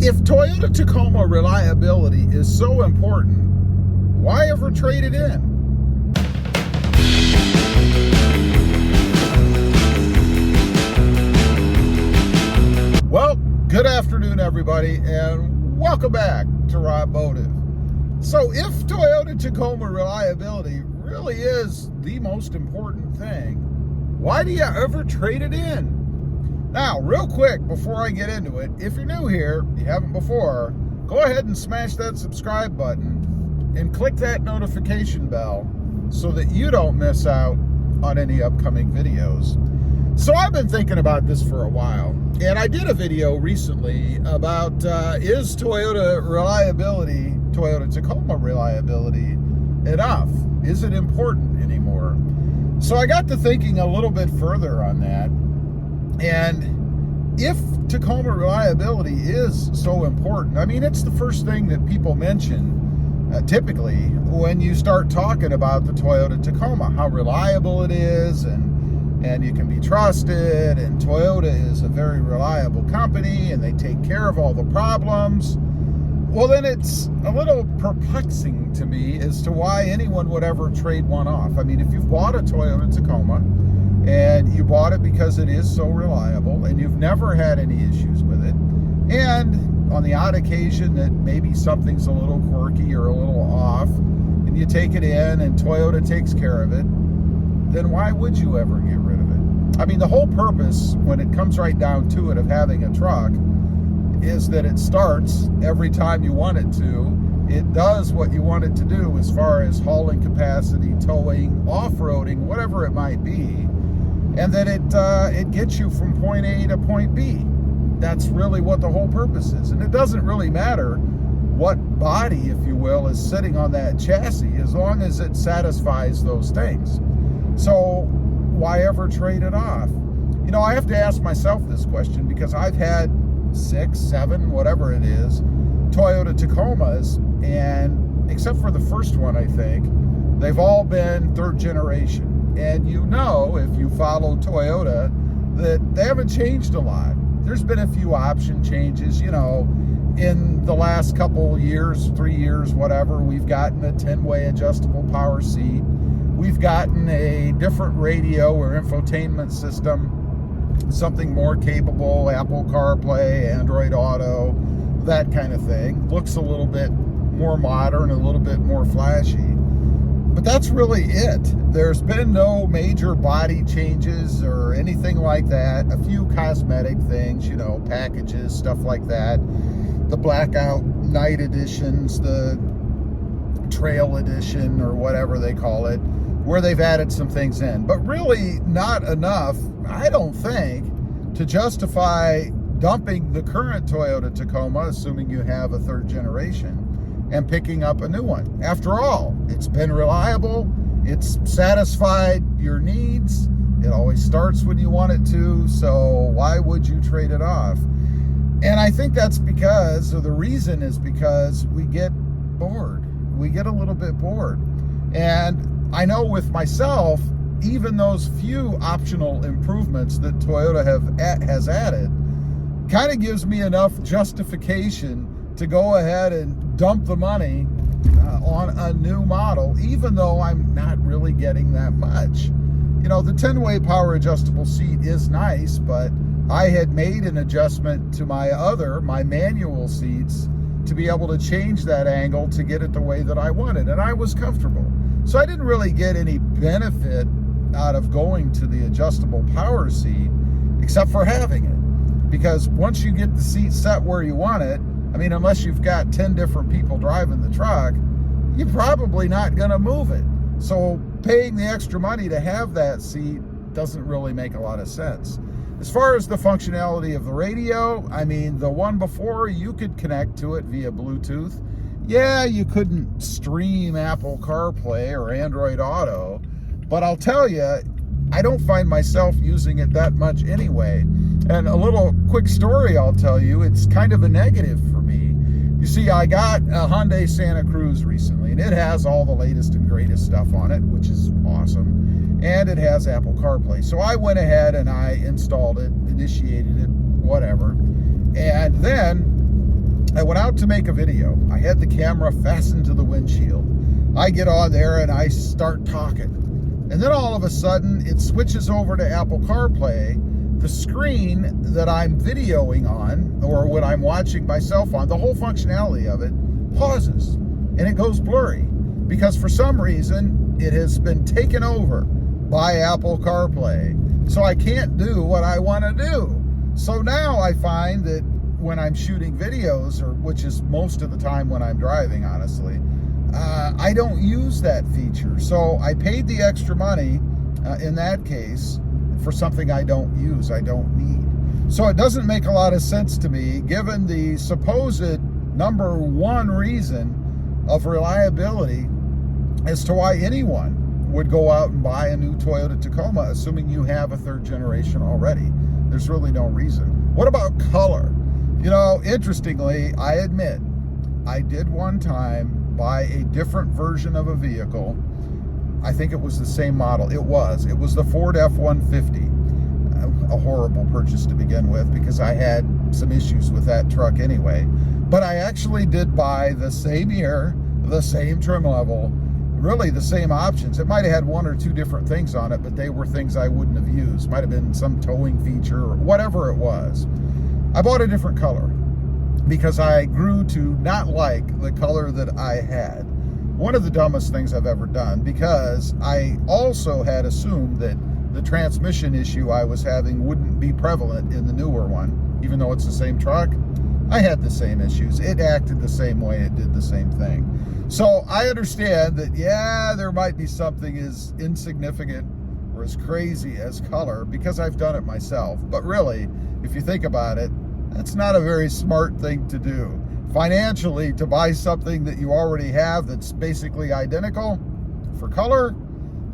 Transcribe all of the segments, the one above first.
If Toyota Tacoma reliability is so important, why ever trade it in? Well, good afternoon, everybody, and welcome back to Robmotive. So if Toyota Tacoma reliability really is the most important thing, why do you ever trade it in? Now, real quick, before I get into it, if you're new here, you haven't before, go ahead and smash that subscribe button and click that notification bell so that you don't miss out on any upcoming videos. So I've been thinking about this for a while, and I did a video recently about is Toyota Tacoma reliability enough? Is it important anymore? So I got to thinking a little bit further on that. And if Tacoma reliability is so important, I mean, it's the first thing that people mention typically when you start talking about the Toyota Tacoma, how reliable it is and you can be trusted, and Toyota is a very reliable company and they take care of all the problems. Well, then it's a little perplexing to me as to why anyone would ever trade one off. I mean, if you've bought a Toyota Tacoma, and you bought it because it is so reliable and you've never had any issues with it, and on the odd occasion that maybe something's a little quirky or a little off, and you take it in and Toyota takes care of it, then why would you ever get rid of it? I mean, the whole purpose, when it comes right down to it, of having a truck is that it starts every time you want it to. It does what you want it to do as far as hauling capacity, towing, off-roading, whatever it might be. And then it gets you from point A to point B. That's really what the whole purpose is. And it doesn't really matter what body, if you will, is sitting on that chassis, as long as it satisfies those things. So why ever trade it off? You know, I have to ask myself this question because I've had 6, 7, whatever it is, Toyota Tacomas, and except for the first one, I think, they've all been third generation. And you know, if you follow Toyota, that they haven't changed a lot. There's been a few option changes, you know, in the last couple years, 3 years, whatever. We've gotten a 10-way adjustable power seat. We've gotten a different radio or infotainment system, something more capable, Apple CarPlay, Android Auto, that kind of thing. Looks a little bit more modern, a little bit more flashy. But that's really it. There's been no major body changes or anything like that. A few cosmetic things, you know, packages, stuff like that. The blackout night editions, the trail edition, or whatever they call it, where they've added some things in. But really not enough, I don't think, to justify dumping the current Toyota Tacoma, assuming you have a third generation, and picking up a new one. After all, it's been reliable, it's satisfied your needs, it always starts when you want it to, so why would you trade it off? And I think that's because, or the reason is because we get bored. We get a little bit bored. And I know with myself, even those few optional improvements that Toyota has added kind of gives me enough justification to go ahead and dump the money on a new model, even though I'm not really getting that much. You know, the 10-way power adjustable seat is nice, but I had made an adjustment to my manual seats to be able to change that angle to get it the way that I wanted, and I was comfortable. So I didn't really get any benefit out of going to the adjustable power seat, except for having it. Because once you get the seat set where you want it, I mean, unless you've got 10 different people driving the truck, you're probably not going to move it. So paying the extra money to have that seat doesn't really make a lot of sense. As far as the functionality of the radio, I mean, the one before, you could connect to it via Bluetooth. Yeah, you couldn't stream Apple CarPlay or Android Auto, but I'll tell you, I don't find myself using it that much anyway. And a little quick story I'll tell you, it's kind of a negative for me. You see, I got a Hyundai Santa Cruz recently, and it has all the latest and greatest stuff on it, which is awesome. And it has Apple CarPlay. So I went ahead and I installed it, initiated it, whatever. And then I went out to make a video. I had the camera fastened to the windshield. I get on there and I start talking. And then all of a sudden, it switches over to Apple CarPlay. The screen that I'm videoing on, or when I'm watching myself on, the whole functionality of it pauses and it goes blurry because for some reason it has been taken over by Apple CarPlay. So I can't do what I want to do. So now I find that when I'm shooting videos, or which is most of the time when I'm driving, honestly, I don't use that feature. So I paid the extra money in that case for something I don't use, I don't need. So it doesn't make a lot of sense to me, given the supposed number one reason of reliability as to why anyone would go out and buy a new Toyota Tacoma, assuming you have a third generation already. There's really no reason. What about color? You know, interestingly, I admit, I did one time buy a different version of a vehicle. I think it was the same model. It was the Ford F-150. A horrible purchase to begin with because I had some issues with that truck anyway. But I actually did buy the same year, the same trim level, really the same options. It might have had one or two different things on it, but they were things I wouldn't have used. Might have been some towing feature or whatever it was. I bought a different color because I grew to not like the color that I had. One of the dumbest things I've ever done, because I also had assumed that the transmission issue I was having wouldn't be prevalent in the newer one, even though it's the same truck. I had the same issues. It acted the same way. It did the same thing. So I understand that, yeah, there might be something as insignificant or as crazy as color because I've done it myself. But really, if you think about it, that's not a very smart thing to do. Financially, to buy something that you already have that's basically identical for color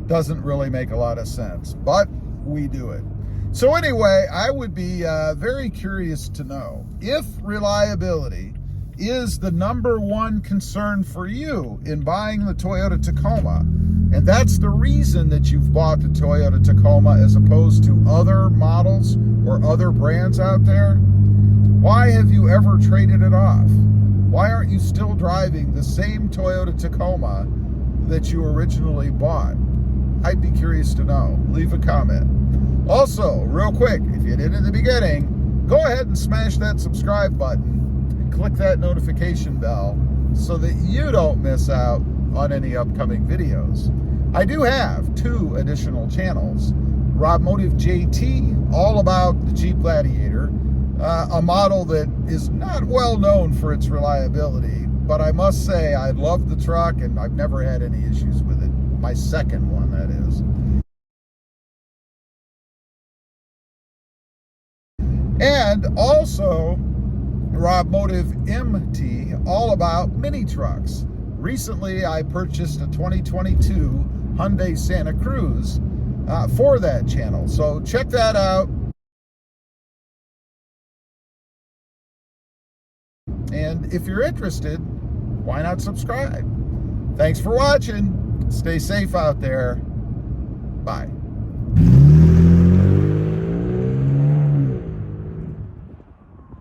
doesn't really make a lot of sense, but we do it. So anyway, I would be very curious to know if reliability is the number one concern for you in buying the Toyota Tacoma, and that's the reason that you've bought the Toyota Tacoma as opposed to other models or other brands out there. Why have you ever traded it off? Why aren't you still driving the same Toyota Tacoma that you originally bought? I'd be curious to know. Leave a comment. Also, real quick, if you did in the beginning, go ahead and smash that subscribe button and click that notification bell so that you don't miss out on any upcoming videos. I do have 2 additional channels. Robmotive JT, all about the Jeep Gladiator, a model that is not well known for its reliability, but I must say I love the truck and I've never had any issues with it. My second one, that is. And also Robmotive MT, all about mini trucks. Recently I purchased a 2022 Hyundai Santa Cruz for that channel, so check that out. And if you're interested, why not subscribe? Thanks for watching. Stay safe out there. Bye.